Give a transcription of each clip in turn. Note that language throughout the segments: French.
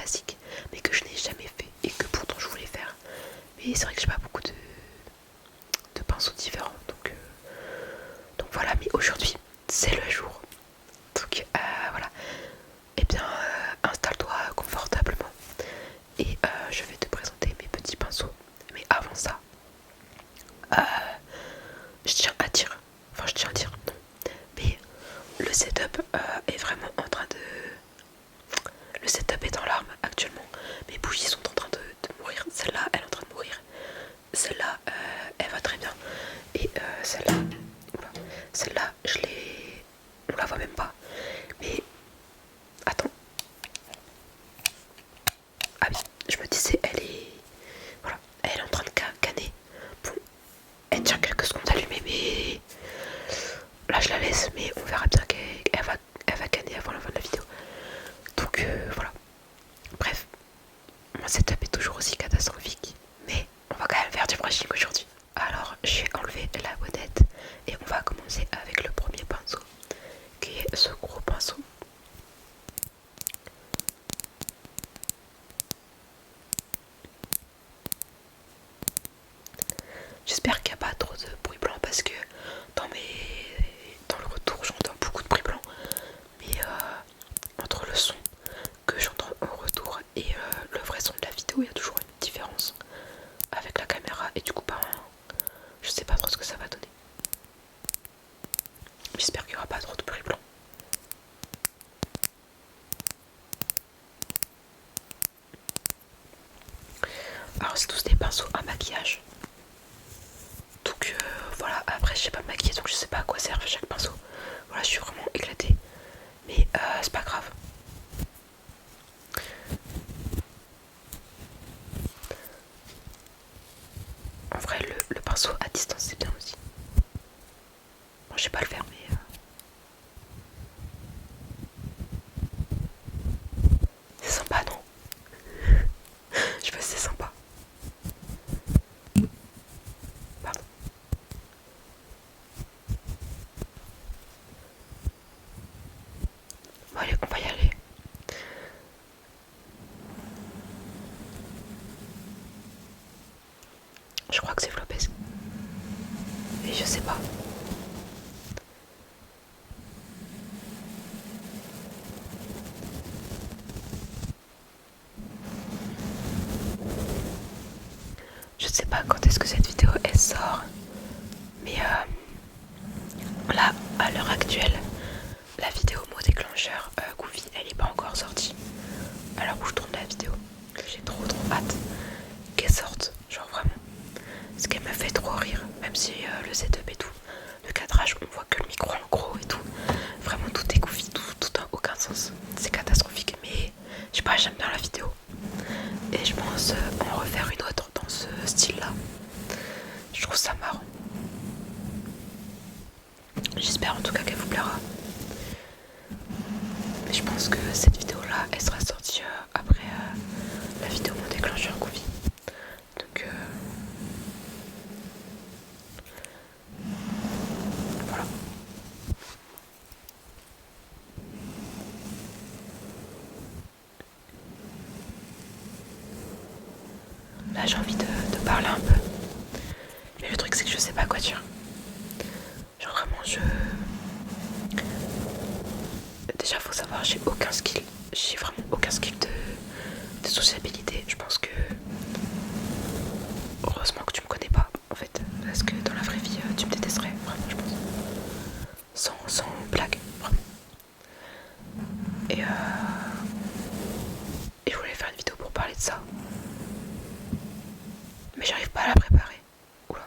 basique, mais que je n'ai jamais fait et que pourtant je voulais faire. Mais c'est vrai que j'ai pas beaucoup de pinceaux différents, donc voilà. Mais aujourd'hui c'est le jour, donc voilà. Et bien installe-toi confortablement et je vais te présenter mes petits pinceaux. Mais avant ça, je tiens à dire, non, mais le setup est vraiment en train de... Le setup est en larmes actuellement. Mes bougies sont en train de mourir. Celle-là, elle est en train de mourir. Celle-là, elle va très bien. Et celle-là, celle-là, je l'ai... On la voit même pas. Mais attends. Ah oui, je me disais, elle est... Voilà, elle est en train de canner. Bon, elle tient quelques secondes allumée, mais... Là, je la laisse, mais on verra bien qu'elle va canner avant la fin de la vidéo. Donc voilà. Bref, mon setup est toujours aussi catastrophique, mais on va quand même faire du brushing aujourd'hui. Alors, j'ai enlevé la bonnette et on va commencer avec le premier pinceau, qui est ce gros pinceau. J'espère qu'il n'y a pas trop de bruit blanc parce que dans le retour j'entends beaucoup de bruit blanc. Mais entre le son que j'entends au retour et le vrai son de la vidéo, il y a toujours une différence avec la caméra et du coup je sais pas trop ce que ça va donner. J'espère qu'il n'y aura pas trop de bruit blanc. Alors c'est tous des pinceaux à maquillage. Donc voilà, après je sais pas maquiller donc je sais pas à quoi servent chaque pinceau. Voilà, je suis vraiment éclatée. Mais c'est pas grave. En vrai le pinceau à distance c'est bien aussi. Bon je sais pas le faire mais... C'est sympa non? Je sais pas si c'est sympa. Pardon. Bon allez, on va y aller. Je crois que c'est Flopez. Et je sais pas. Je sais pas quand est-ce que cette vidéo elle sort. Mais là, à l'heure actuelle, la vidéo mot déclencheur Goofy, elle est pas encore sortie. À l'heure où je tourne la vidéo. J'ai trop hâte qu'elle sorte. Genre vraiment. Ce qu'elle me fait trop rire. Même si le setup et tout. Le cadrage, on voit que le micro en gros et tout. Vraiment tout est Goofy, tout n'a aucun sens. C'est catastrophique. Mais je sais pas, j'aime bien la vidéo. Et je pense en refaire une autre dans ce style là. Je trouve ça marrant. J'espère en tout cas qu'elle vous plaira. Mais je pense que cette vidéo là elle sera sortie après la vidéo mon déclencheur Goofy. Donc voilà. Là j'ai envie de parler un peu. Mais le truc c'est que je sais pas quoi dire. Genre vraiment Déjà faut savoir j'ai aucun skill. J'ai vraiment aucun skill de sociabilité. Je pense que... Heureusement que tu me connais pas en fait. Parce que dans la vraie vie tu me détesterais. Vraiment je pense. Sans blague. Vraiment. Et je voulais faire une vidéo pour parler de ça. Mais j'arrive pas à la préparer. Oula.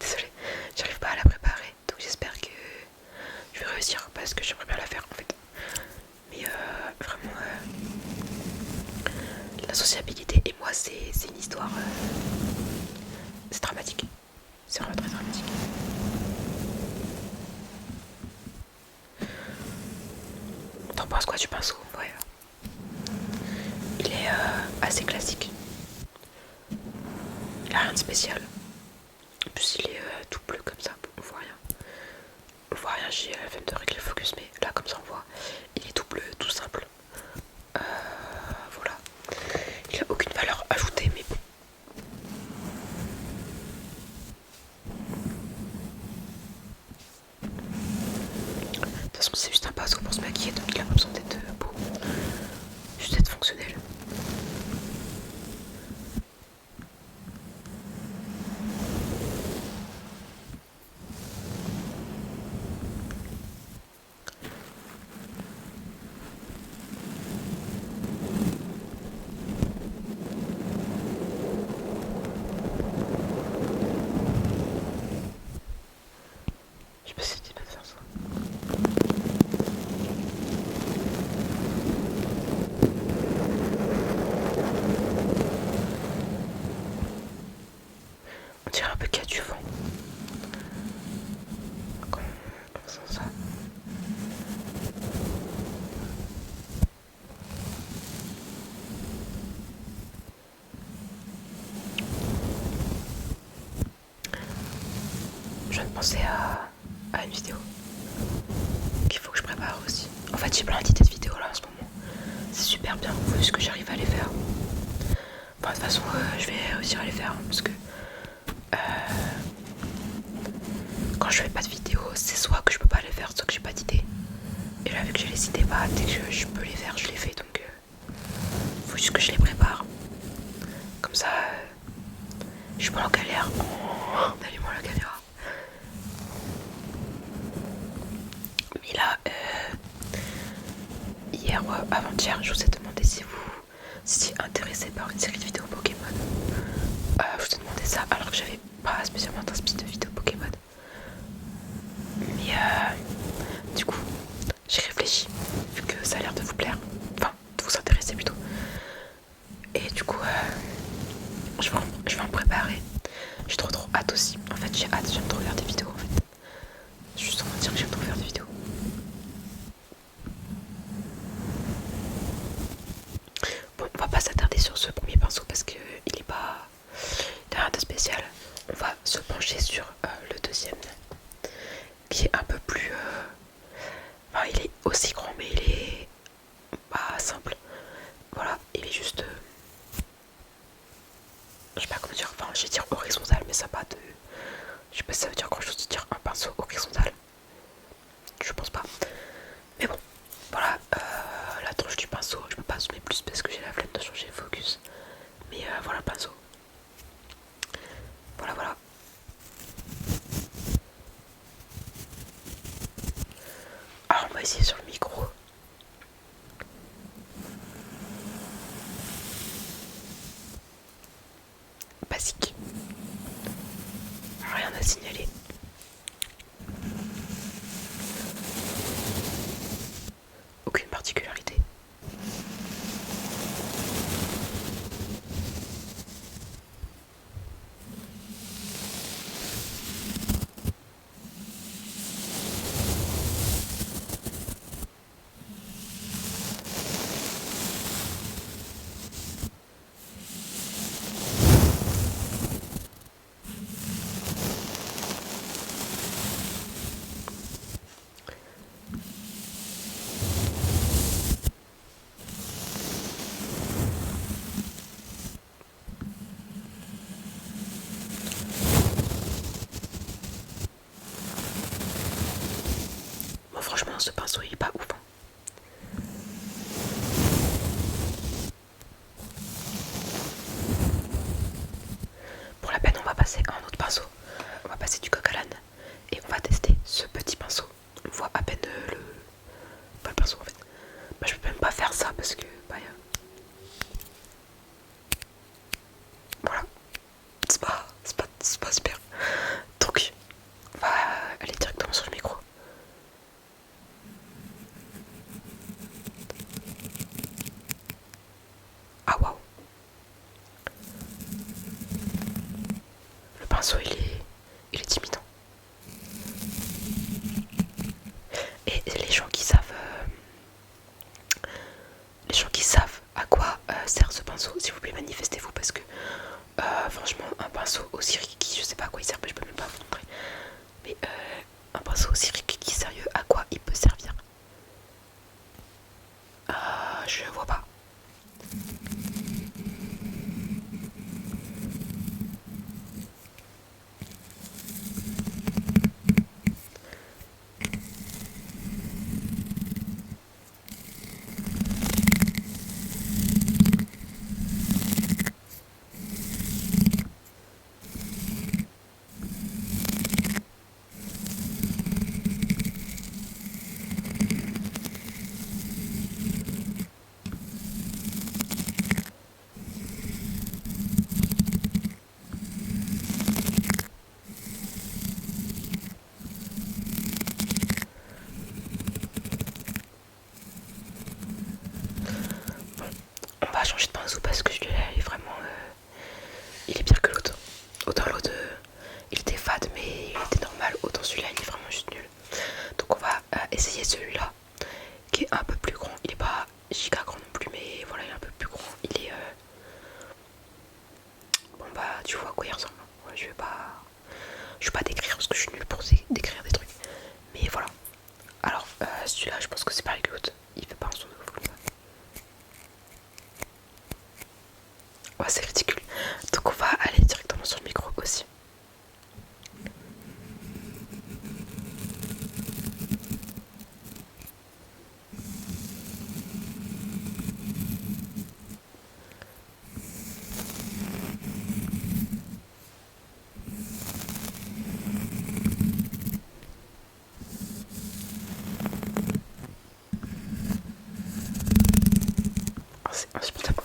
Désolée. J'arrive pas à la préparer. Donc j'espère que je vais réussir parce que j'aimerais bien la faire en fait. Mais vraiment la sociabilité et moi c'est une histoire c'est dramatique. C'est vraiment très dramatique. T'en penses quoi du pinceau? Ouais. Il est assez classique. Il a rien de spécial. En plus il est tout bleu comme ça. On voit rien. On voit rien, j'ai la flemme de régler le focus mais là comme ça on voit. Il est tout bleu, tout simple. Voilà. penser à une vidéo qu'il faut que je prépare aussi. En fait, j'ai plein d'idées de vidéos là en ce moment. C'est super bien, faut juste que j'arrive à les faire. Bon, de toute façon, je vais réussir à les faire parce que quand je fais pas de vidéo, c'est soit que je peux pas les faire, soit que j'ai pas d'idée. Et là, vu que j'ai les idées, bah, dès que je peux les faire, je les fais. Donc, faut juste que je les prépare. Comme ça, je suis pas en galère en allumant la caméra. Mais là, hier ou avant-hier, je vous ai demandé si vous étiez intéressé par une série de vidéos Pokémon. Je vous ai demandé ça alors que j'avais pas spécialement d'inspi de vidéos Pokémon. Mais du coup, j'ai réfléchi, vu que ça a l'air de vous plaire, enfin de vous intéresser plutôt. Et du coup, je vais en préparer. J'ai trop hâte aussi. En fait, j'ai hâte, j'aime trop faire des vidéos en fait. Je suis sans mentir que j'aime trop faire des vidéos. Bon, on va pas s'attarder sur ce premier pinceau parce qu'il est pas... il a rien de spécial. On va se pencher sur le deuxième, qui est un peu plus... Enfin, il est aussi grand, mais il est pas simple. Voilà, il est juste... je sais pas comment dire, enfin, je vais dire horizontal, mais ça n'a pas de... je sais pas si ça veut dire grand chose de dire un pinceau horizontal. Je pense pas. Mais bon, voilà, la tranche du pinceau, je peux pas zoomer plus parce que j'ai la flemme de changer le focus. Mais voilà le pinceau. Voilà. Alors on va essayer sur le micro. Basique. Rien à signaler. Aucune particularité. Bon franchement ce pinceau il est pas ouf. Pour la peine on va passer à un autre pinceau. On va passer du coq à l'âne. Et on va tester ce petit pinceau. On voit à peine pas le pinceau en fait. Bah, je peux même pas faire ça parce que bah, voilà, c'est pas super. Donc on va aller directement sur le micro. Ah waouh, le pinceau il est timidant. Et les gens qui savent à quoi sert ce pinceau, s'il vous plaît manifestez-vous parce que franchement un pinceau aussi rikiki, je sais pas à quoi il sert, mais je peux même pas vous montrer. Mais un pinceau aussi rikiki sérieux, à quoi il peut servir? Je vois pas. On va changer de pinceau parce que celui-là il est vraiment... il est pire que l'autre. Autant l'autre il était fade mais il était normal, autant celui-là il est vraiment juste nul. Donc on va essayer celui-là qui est un peu plus grand. Il est pas giga grand non plus mais voilà il est un peu plus grand. Il est... bon bah tu vois à quoi il ressemble. Ouais, je vais pas décrire parce que je suis nulle pour ces Ouais, c'est ridicule. Donc on va aller directement sur le micro aussi. Oh, c'est insupportable.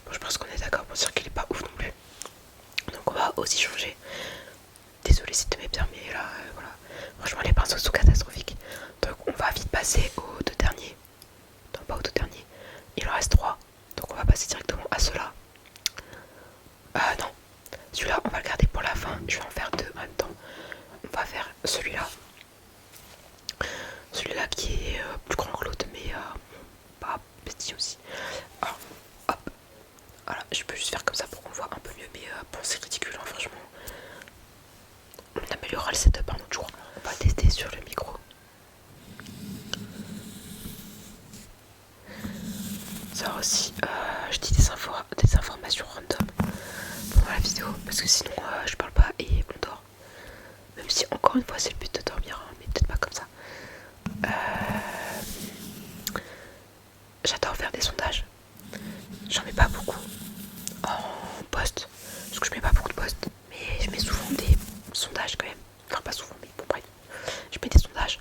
Bon, je pense qu'on est d'accord pour dire qu'il est pas ouf non plus. Donc on va aussi changer. Désolée si tu m'es bien, mais là, voilà. Franchement, les pinceaux sont catastrophiques. Donc on va vite passer aux deux derniers. Non, pas aux deux derniers. Il en reste 3. Donc on va passer directement à ceux-là. Non. Celui-là, on va le garder pour la fin. Je vais en faire 2 en même temps. On va faire celui-là. Celui-là qui est plus grand que l'autre, mais pas petit aussi. Alors, hop. Voilà, je peux juste faire comme ça pour qu'on voit un peu mieux. Mais bon, c'est ridicule, hein, franchement. On améliorera le setup un autre jour. On va tester sur le micro. Ça aussi, je dis des informations random pendant la vidéo parce que sinon je parle pas et on dort. Même si encore une fois c'est le but de dormir, hein, mais peut-être pas comme ça. J'adore faire des sondages. J'en mets pas beaucoup en post parce que je mets pas beaucoup de posts, mais je mets souvent des sondages quand même. Enfin pas souvent, mais bon bref, je mets des sondages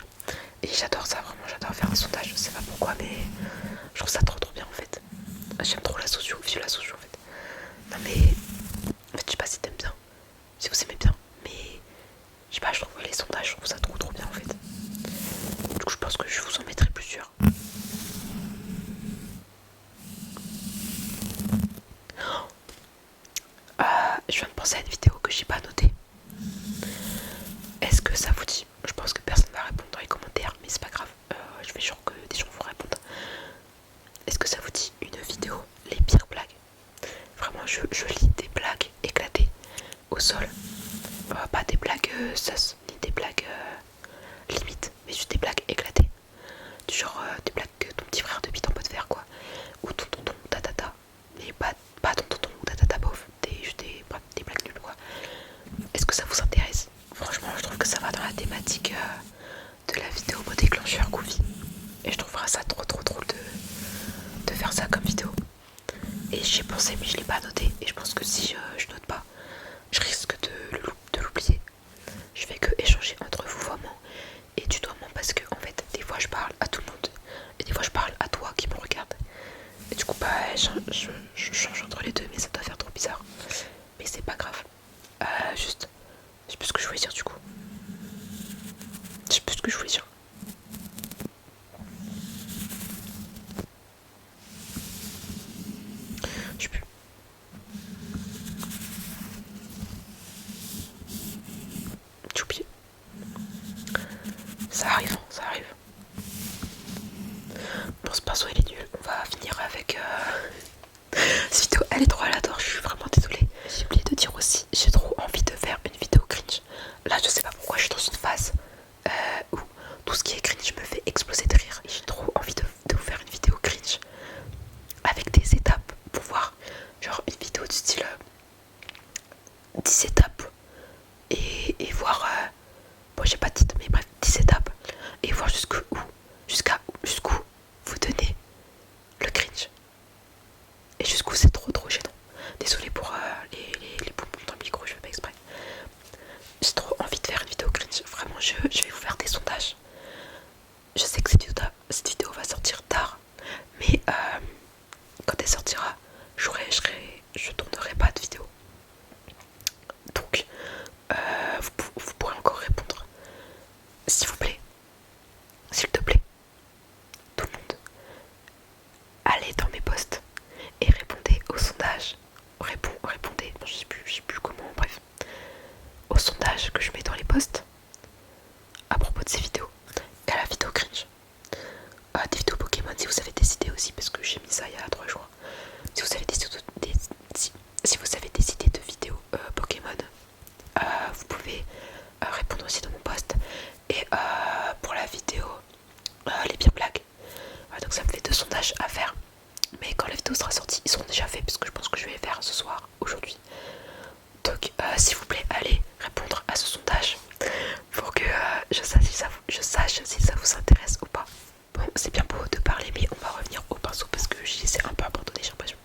et j'adore ça, vraiment j'adore faire des sondages. Je sais pas pourquoi, mais je trouve ça trop bien en fait. J'aime trop la socio, vieux la socio en fait. Non mais en fait je sais pas si t'aimes bien, si vous aimez bien, mais je sais pas, je trouve les sondages, je trouve ça trop bien en fait. Du coup je pense que je vous en mettrai plusieurs. Je viens de penser à une vidéo que j'ai pas notée. Est-ce que ça vous dit? Je pense que personne va répondre dans les commentaires, mais c'est pas grave. Je fais genre que des gens vont répondre. Est-ce que ça vous dit une vidéo, les pires blagues? Vraiment, je lis des blagues éclatées au sol. Pas des blagues sus, ni des blagues limites, mais juste des blagues éclatées. Du genre des blagues que ton petit frère de bite en pot de fer, quoi. Ou ton tonton ou ta tata. Mais pas ton tonton ou ta tata, bof. Juste des blagues nulles, quoi. Est-ce que ça vous intéresse? Franchement, je trouve que ça va dans la thématique de la vidéo mot déclencheur Goofy. Et je trouverais ça trop drôle de faire ça comme vidéo. Et j'y ai pensé, mais je l'ai pas noté. Et je pense que si je note pas, je risque de l'oublier. Je fais que échanger entre vous vraiment et tutoiement parce que en fait des fois je parle à tout le monde et des fois je parle à toi qui me regarde. Et du coup bah je change entre les deux, mais ça doit faire trop bizarre. Mais c'est pas grave. Juste, je sais plus ce que je voulais dire du coup. Je sais plus ce que je voulais dire. Je sais plus. J'ai oublié. Ça arrive, hein, ça arrive. Bon, ce pinceau il est nul. On va finir avec cette vidéo, elle est trop aléatoire, je suis vraiment désolée. J'ai oublié de dire aussi, j'ai trop envie de faire une vidéo cringe. Là je sais pas pourquoi je suis dans une phase où tout ce qui est cringe me fait exploser de rire. J'ai trop envie de vous faire une vidéo cringe avec des étapes pour voir, genre une vidéo du style 10 étapes et voir, bon j'ai pas de titre mais bref 10 étapes et voir jusqu'où vous donnez le cringe. Et jusqu'où c'est trop gênant. Désolée pour les bonbons dans le micro, je fais pas exprès. J'ai trop envie de faire une vidéo cringe. Vraiment, je vais vous faire des sondages. Je sais que cette vidéo va sortir tard. Mais quand elle sortira, je tournerai pas de vidéo. Donc, vous pourrez encore répondre. S'il vous plaît. S'il te plaît. de ces vidéos. Et à la vidéo cringe. Des vidéos Pokémon si vous avez des idées aussi, parce que j'ai mis ça il y a 3 jours. Si vous avez si vous avez des idées de vidéos Pokémon, vous pouvez répondre aussi dans mon post. Et pour la vidéo les pires blagues, donc ça me fait 2 sondages à faire. Mais quand la vidéo sera sortie, ils seront déjà faits, parce que je pense que je vais les faire ce soir, aujourd'hui. Donc s'il vous plaît, allez répondre à ce sondage pour que je sache si ça vous intéresse ou pas. Bon, c'est bien beau de parler, mais on va revenir au pinceau parce que j'y laissé un peu abandonné, j'ai l'impression.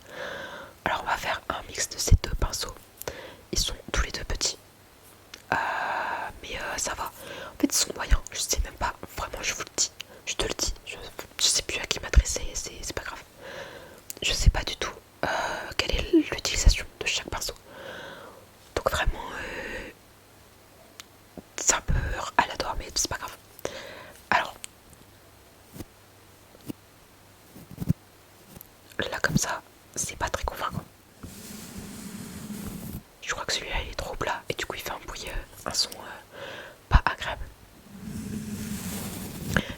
Alors on va faire un mix de ces 2 pinceaux. Ils sont tous les 2 petits. Mais ça va. En fait ils sont moyens, je sais même pas. Vraiment je vous le dis. Je te le dis. Je sais plus à qui m'adresser, c'est pas grave. Je sais pas du tout quelle est l'utilisation de chaque pinceau. Donc vraiment c'est un peu aléatoire, mais c'est pas grave. Alors là comme ça, c'est pas très convaincant. Je crois que celui-là il est trop plat et du coup il fait un son pas agréable.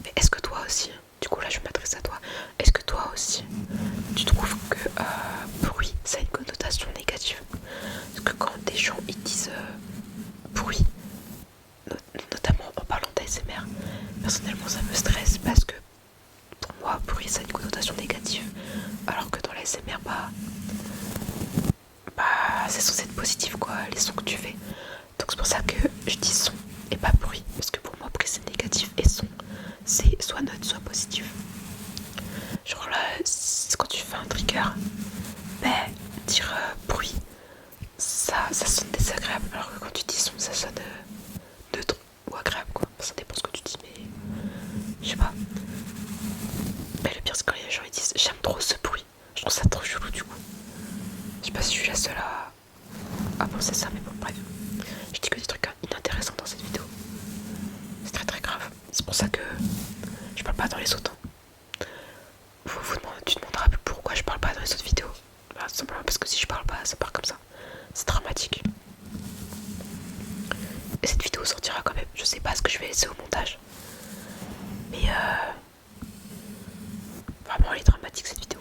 Mais est-ce que toi aussi, du coup là je m'adresse à toi, est-ce que toi aussi tu trouves que bruit ça a une connotation négative? Parce que quand des gens ils disent bruit, notamment en parlant d'ASMR, personnellement ça me stresse parce que pour moi bruit ça a une connotation négative, alors que dans l'ASMR c'est censé être positif quoi, les sons que tu fais. Donc c'est pour ça que je dis son et pas bruit, parce que pour moi bruit c'est négatif et son c'est soit neutre soit positif. Genre là quand tu fais un trigger, dire bruit ça sonne désagréable, alors que quand tu dis son ça sonne neutre ou agréable quoi. Ça dépend ce que tu dis, mais je sais pas. Mais le pire c'est quand les gens ils disent j'aime trop ce bruit, je trouve ça trop chelou du coup. Je sais pas si je suis la seule à penser ça, mais bon bref. Je dis que des trucs inintéressants dans cette vidéo. C'est très très grave. C'est pour ça que je parle pas dans les autres. Tu demanderas pourquoi je parle pas dans les autres vidéos. Bah, simplement parce que si je parle pas, ça part comme ça. C'est dramatique. Et cette vidéo sortira quand même. Je sais pas ce que je vais laisser au montage. Mais vraiment elle est dramatique cette vidéo.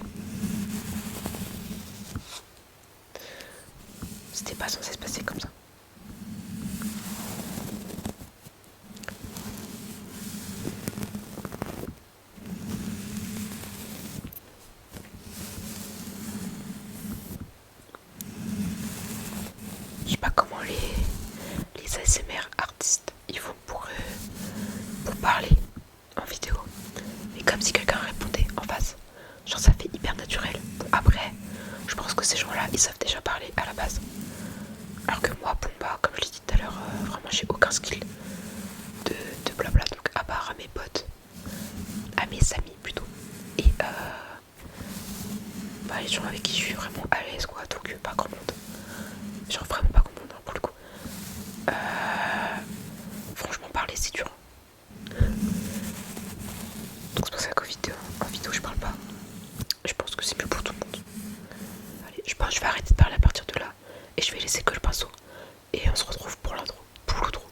C'était pas censé se passer comme ça. Je sais pas comment les ASMR artistes ils font pour parler en vidéo. Mais comme si quelqu'un répondait en face. Genre ça fait hyper naturel. Bon, après, je pense que ces gens-là ils savent déjà parler à la base. Alors que moi, bon bah comme je l'ai dit tout à l'heure, vraiment j'ai aucun skill de blabla. Donc à part à mes potes, à mes amis plutôt. Et les gens avec qui je suis vraiment à l'aise quoi. Donc pas grand monde. Genre vraiment pas grand monde hein, pour le coup. Franchement parler c'est dur. Donc c'est pour ça qu'en vidéo je parle pas. Je pense que c'est mieux pour tout le monde. Allez, je pense que je vais arrêter de parler à partir de là. Et je vais laisser que le pinceau. Et on se retrouve pour l'intro. Pour l'outro.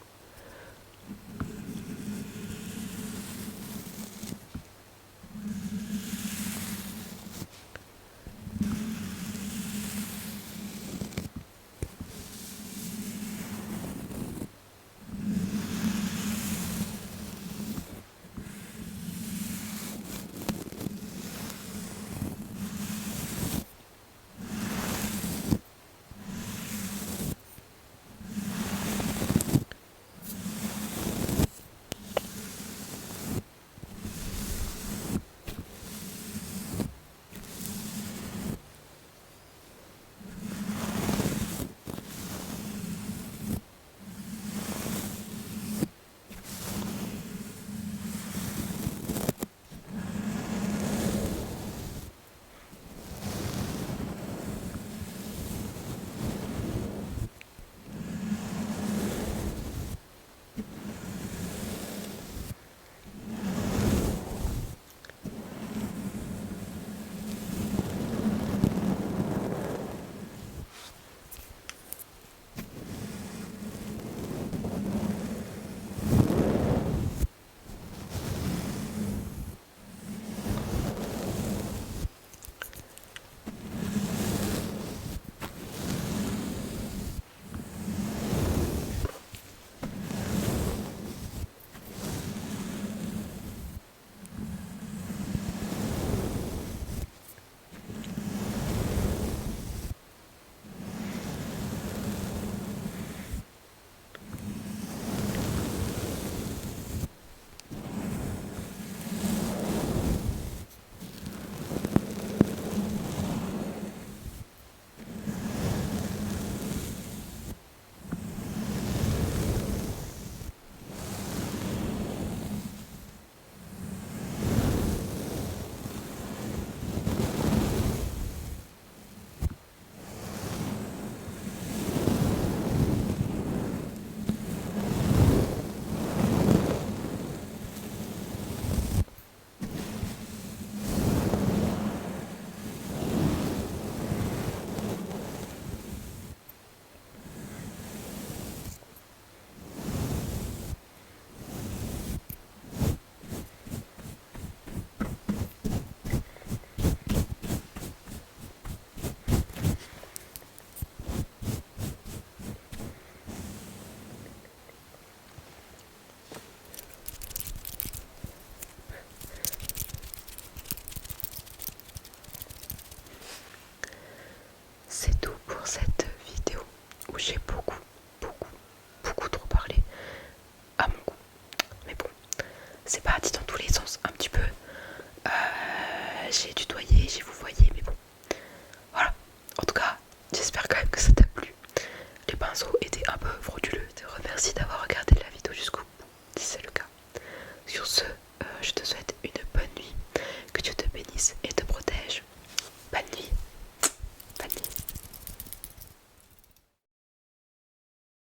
c'est parti dans tous les sens, un petit